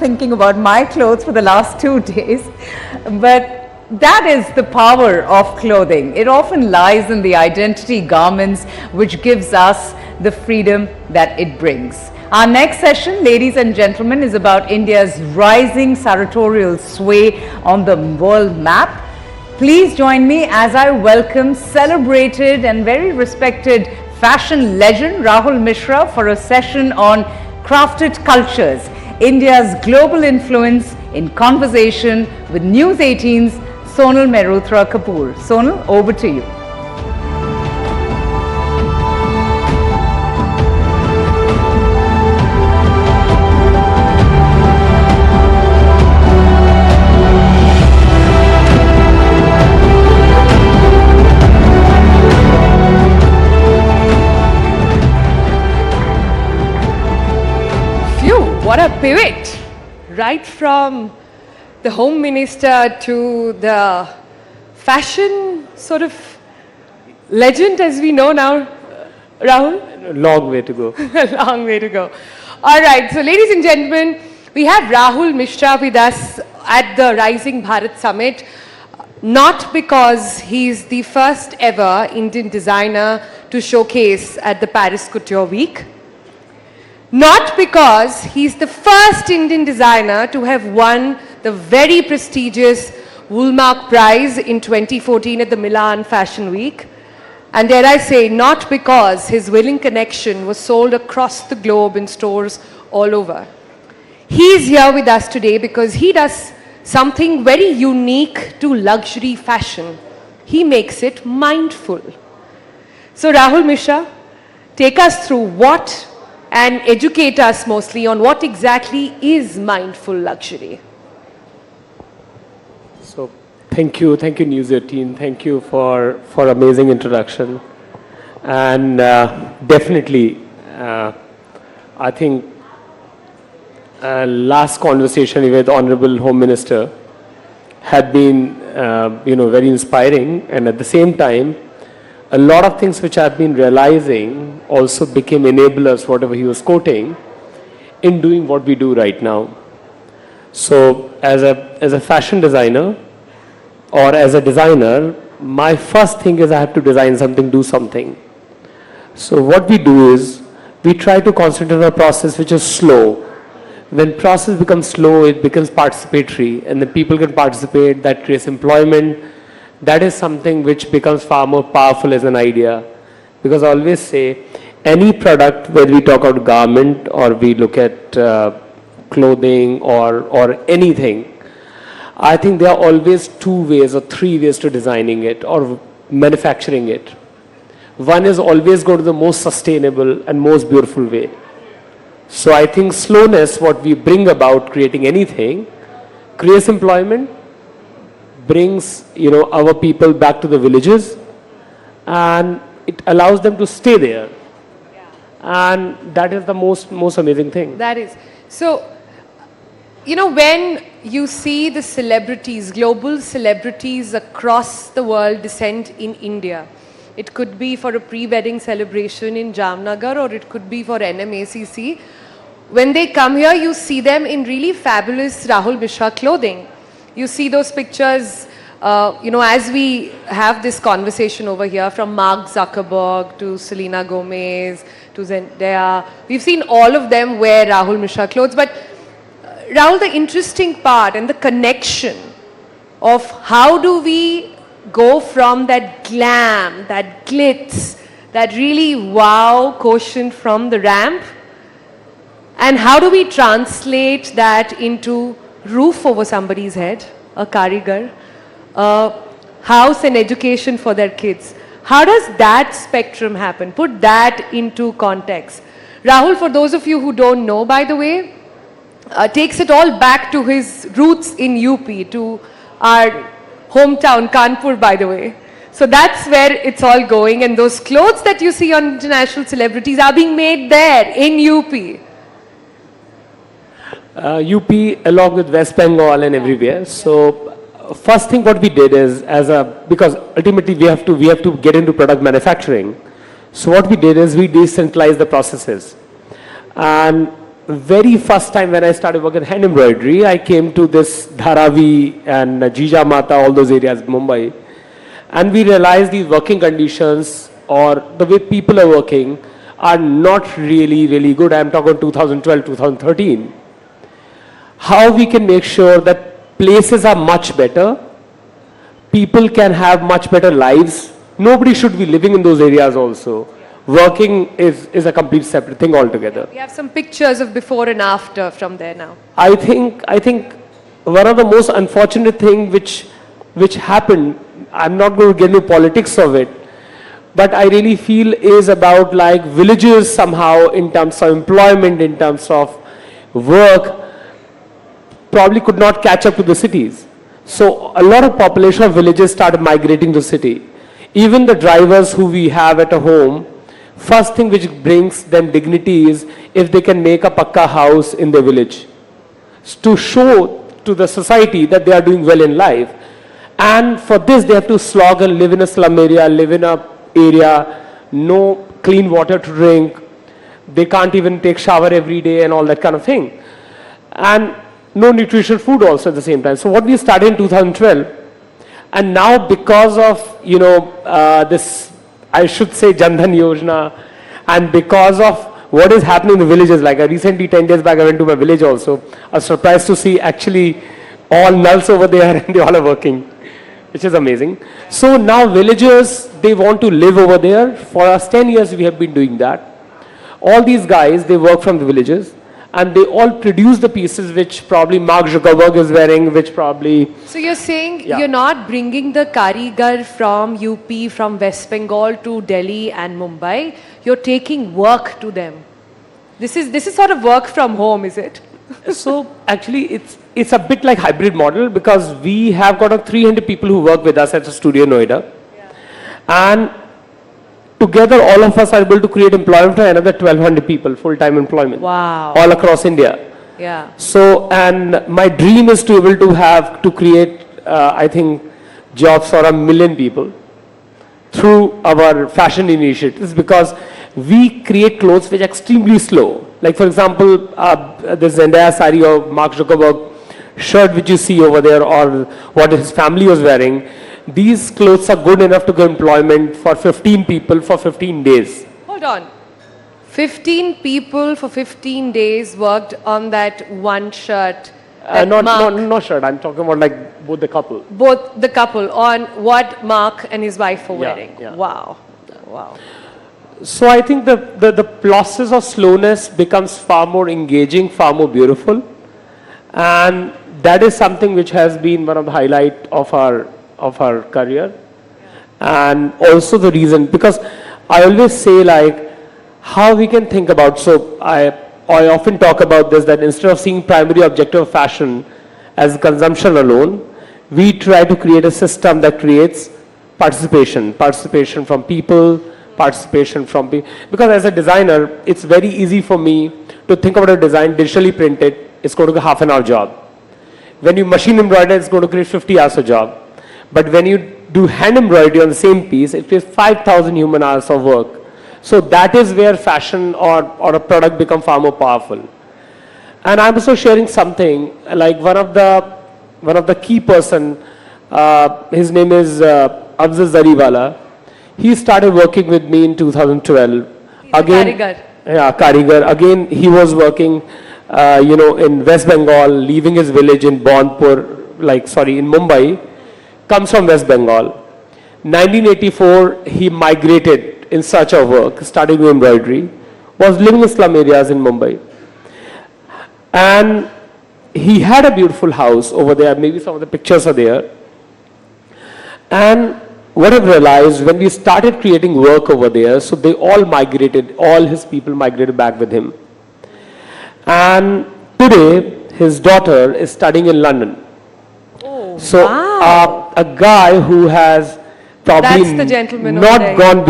thinking about my clothes for the last 2 days. But that is the power of clothing. It often lies in the identity garments which gives us the freedom that it brings. Our next session, ladies and gentlemen, is about India's rising sartorial sway on the world map. Please join me as I welcome celebrated and very respected fashion legend Rahul Mishra for a session on crafted cultures, India's global influence in conversation with News18's Sonal Mehrotra Kapoor. Sonal, over to you. What a pivot, right from the Home Minister to the fashion sort of legend as we know now, Rahul? A long way to go. A long way to go. All right, so ladies and gentlemen, we have Rahul Mishra with us at the Rising Bharat Summit, not because he's the first ever Indian designer to showcase at the Paris Couture Week, not because he's the first Indian designer to have won the very prestigious Woolmark Prize in 2014 at the Milan Fashion Week, and dare I say, not because his Willing Connection was sold across the globe in stores all over. He's here with us today because he does something very unique to luxury fashion. He makes it mindful. So Rahul Mishra, take us through what and educate us mostly on what exactly is mindful luxury. So thank you News18, thank you for amazing introduction. And definitely, I think last conversation with Honorable Home Minister had been very inspiring, and at the same time, a lot of things which I've been realizing also became enablers, whatever he was quoting, in doing what we do right now. So as a fashion designer or as a designer, my first thing is I have to design something, do something. So what we do is we try to concentrate on a process which is slow. When process becomes slow, it becomes participatory, and the people can participate, that creates employment. That is something which becomes far more powerful as an idea. Because I always say, any product, whether we talk about garment or we look at clothing or anything, I think there are always 2 ways or 3 ways to designing it or manufacturing it. One is always go to the most sustainable and most beautiful way. So I think slowness, what we bring about creating anything, creates employment, brings our people back to the villages, and it allows them to stay there. And that is the most amazing thing. That is. So, when you see the celebrities, global celebrities across the world descend in India, it could be for a pre-wedding celebration in Jamnagar or it could be for NMACC. When they come here, you see them in really fabulous Rahul Mishra clothing. You see those pictures, as we have this conversation over here, from Mark Zuckerberg to Selena Gomez to Zendaya. We've seen all of them wear Rahul Mishra clothes. But Rahul, the interesting part and the connection of how do we go from that glam, that glitz, that really wow quotient from the ramp, and how do we translate that into roof over somebody's head, a karigar, a house and education for their kids? How does that spectrum happen? Put that into context. Rahul, for those of you who don't know, by the way, takes it all back to his roots in UP, to our hometown, Kanpur, by the way. So that's where it's all going, and those clothes that you see on international celebrities are being made there in UP. UP along with West Bengal and everywhere. So first thing what we did is, because ultimately we have to get into product manufacturing. So what we did is we decentralized the processes. And very first time when I started working hand embroidery, I came to this Dharavi and Jija Mata, all those areas, Mumbai. And we realized these working conditions or the way people are working are not really, really good. I'm talking 2012, 2013. How we can make sure that places are much better, people can have much better lives. Nobody should be living in those areas also. Working is a complete separate thing altogether. We have some pictures of before and after from there now. I think one of the most unfortunate thing which happened, I'm not going to get into politics of it, but I really feel is about like villages somehow in terms of employment, in terms of work, probably could not catch up to the cities. So a lot of population of villages started migrating to city. Even the drivers who we have at a home, first thing which brings them dignity is if they can make a pakka house in the village to show to the society that they are doing well in life. And for this they have to slog and live in a slum area, live in a area, no clean water to drink, they can't even take shower every day and all that kind of thing. And no nutritional food also at the same time. So what we started in 2012, and now because of, this, I should say Jan Dhan Yojana, and because of what is happening in the villages, like I recently 10 days back I went to my village also, I was surprised to see actually all nulls over there and they all are working, which is amazing. So now villagers, they want to live over there. For us 10 years we have been doing that. All these guys, they work from the villages and they all produce the pieces which probably Mark Zuckerberg is wearing, which probably... So you're saying you're not bringing the karigar from UP, from West Bengal to Delhi and Mumbai. You're taking work to them. This is sort of work from home, is it? So actually it's a bit like hybrid model because we have got 300 people who work with us at the studio Noida. Yeah. And together all of us are able to create employment for another 1,200 people, full-time employment. Wow. All across India. Yeah. So, and my dream is to be able to create, I think, jobs for 1 million people through our fashion initiatives because we create clothes which are extremely slow. Like for example, this Zendaya sari or Mark Zuckerberg shirt which you see over there or what his family was wearing, these clothes are good enough to give employment for 15 people for 15 days. Hold on. 15 people for 15 days worked on that one shirt. Not shirt, I'm talking about like both the couple. Both the couple on what Mark and his wife were wearing. Yeah. Wow. Wow. So I think the process of slowness becomes far more engaging, far more beautiful. And that is something which has been one of the highlights of our career. And also the reason, because I always say like how we can think about, so I often talk about this, that instead of seeing primary objective of fashion as consumption alone, we try to create a system that creates participation from people, participation from people. Because as a designer, it's very easy for me to think about a design digitally printed, it's going to be a half an hour job. When you machine embroider, it's going to create 50 hours of job. But when you do hand embroidery on the same piece, it creates 5,000 human hours of work. So that is where fashion or a product become far more powerful. And I'm also sharing something like one of the key person, his name is Afzal Zariwala. He started working with me in 2012. He's again, a karigar. Yeah, karigar. Again, he was working, in West Bengal, leaving his village in in Mumbai, comes from West Bengal. 1984, he migrated in search of work, started doing embroidery, was living in slum areas in Mumbai. And he had a beautiful house over there, maybe some of the pictures are there. And what I've realized, when we started creating work over there, so they all migrated, all his people migrated back with him. And today, his daughter is studying in London. Oh, so wow. A guy who has probably not gone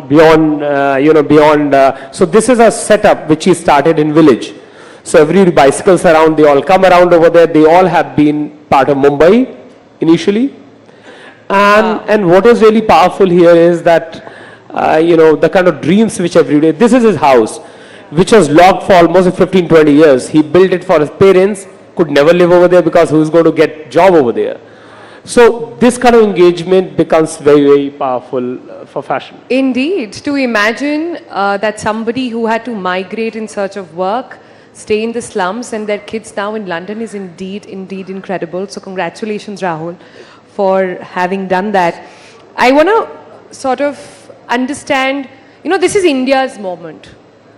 beyond, so this is a setup which he started in village. So every bicycles around, they all come around over there, they all have been part of Mumbai initially. And what is really powerful here is that, the kind of dreams which every day, this is his house. which was locked for almost 15, 20 years. He built it for his parents, could never live over there because who's going to get job over there? So this kind of engagement becomes very, very powerful for fashion. Indeed. To imagine that somebody who had to migrate in search of work, stay in the slums, and their kids now in London is indeed incredible. So congratulations, Rahul, for having done that. I want to sort of understand, this is India's moment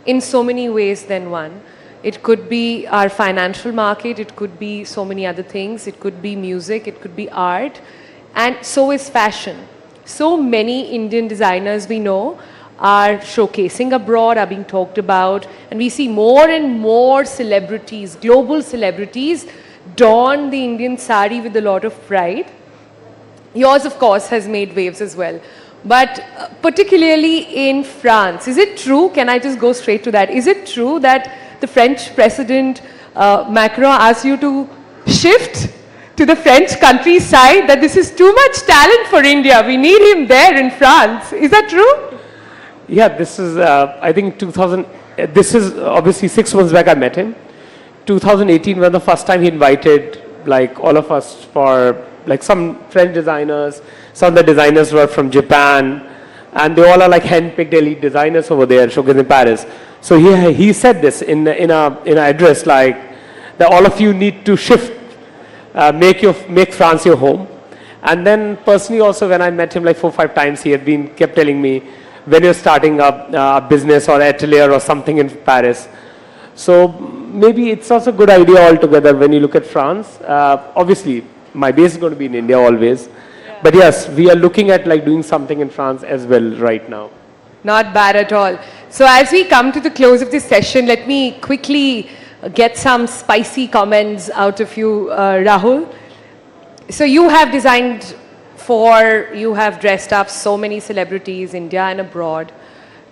in so many ways than one. It could be our financial market, it could be so many other things, it could be music, it could be art, and so is fashion. So many Indian designers we know are showcasing abroad, are being talked about, and we see more and more celebrities, global celebrities, don the Indian sari with a lot of pride. Yours, of course, has made waves as well. But particularly in France, is it true, can I just go straight to that, is it true that the French President Macron asked you to shift to the French countryside, that this is too much talent for India, we need him there in France? Is that true? Yeah, this is, I think this is obviously 6 months back I met him. 2018 was the first time he invited like all of us for like some French designers, some of the designers were from Japan, and they all are like hand-picked elite designers over there, showcased in Paris. So he said this in an address like that all of you need to shift, make France your home. And then personally also when I met him like 4 or 5 times, he had kept telling me when you're starting a business or atelier or something in Paris. So maybe it's also a good idea altogether when you look at France. Obviously my base is going to be in India always. Yeah. But yes, we are looking at like doing something in France as well right now. Not bad at all. So as we come to the close of this session, let me quickly get some spicy comments out of you, Rahul. So you have designed you have dressed up so many celebrities, India and abroad.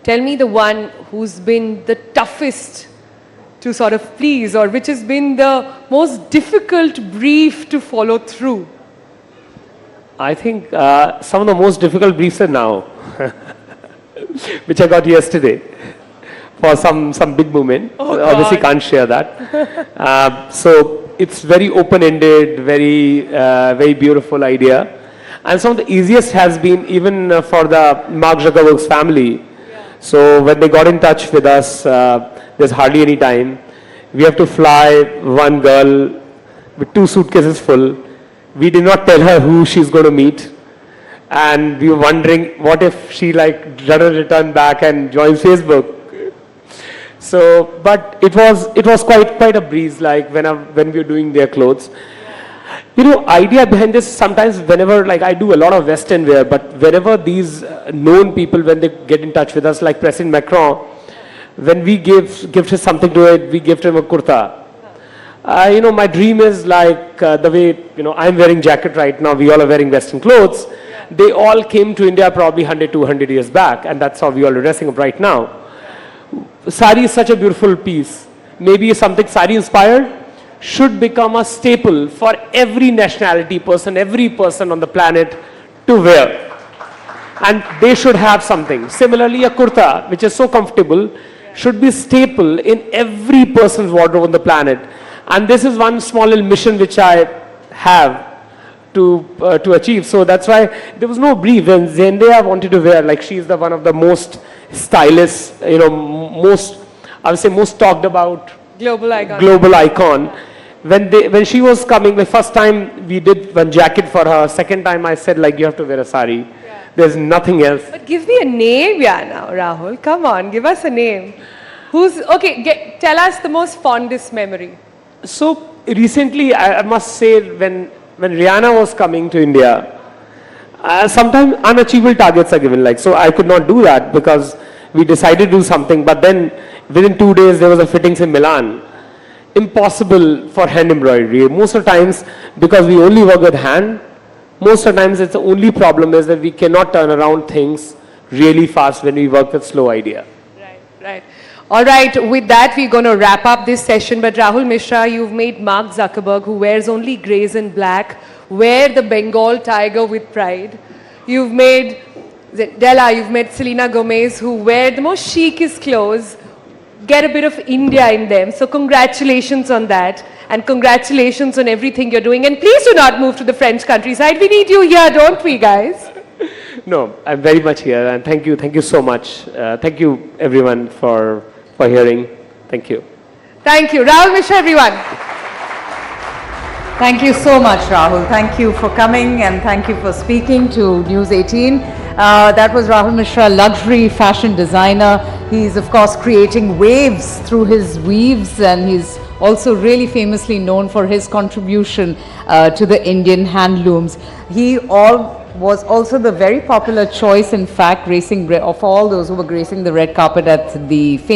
Tell me the one who's been the toughest to sort of please, or which has been the most difficult brief to follow through. I think some of the most difficult briefs are now, which I got yesterday for some big movement. Oh, obviously can't share that. So it's very open-ended, very beautiful idea. And some of the easiest has been even for the Mark Zuckerberg's family. Yeah. So when they got in touch with us, there's hardly any time. We have to fly one girl with 2 suitcases full. We did not tell her who she's going to meet. And we were wondering what if she doesn't return back and joins Facebook. So, but it was quite a breeze when we were doing their clothes. Idea behind this, sometimes whenever I do a lot of Western wear, but whenever these known people, when they get in touch with us, like President Macron, when we gift him something to it, we gift him a kurta. My dream is the way, I'm wearing jacket right now, we all are wearing Western clothes. They all came to India probably 100, 200 years back, and that's how we all are dressing up right now. Sari is such a beautiful piece. Maybe something sari inspired should become a staple for every nationality person, every person on the planet to wear. And they should have something. Similarly, a kurta, which is so comfortable, should be staple in every person's wardrobe on the planet. And this is one small little mission which I have to achieve. So that's why there was no brief. When Zendaya wanted to wear, she's one of the most stylish, most talked about global icon. When she was coming, the first time we did one jacket for her, second time I said you have to wear a sari. Yeah. There's nothing else. But give me a name, now, Rahul. Come on, give us a name. Tell us the most fondest memory. So recently, I must say, when Rihanna was coming to India, sometimes unachievable targets are given. So I could not do that because we decided to do something, but then within 2 days there was a fittings in Milan. Impossible for hand embroidery. Most of the times, because we only work with hand, most of the times it's the only problem is that we cannot turn around things really fast when we work with slow idea. Right. All right, with that we're going to wrap up this session. But Rahul Mishra, you've made Mark Zuckerberg, who wears only greys and black, wear the Bengal tiger with pride. You've made Della, you've made Selena Gomez, who wear the most chicest clothes, get a bit of India in them. So congratulations on that, and congratulations on everything you're doing. And please do not move to the French countryside. We need you here, don't we, guys? No, I'm very much here, and thank you so much. Thank you everyone for hearing. Thank you. Thank you. Rahul Mishra, everyone. Thank you so much, Rahul. Thank you for coming and thank you for speaking to News 18. That was Rahul Mishra, luxury fashion designer. He's of course creating waves through his weaves, and he's also really famously known for his contribution to the Indian handlooms. He was also the very popular choice, in fact, of all those who were gracing the red carpet at the famous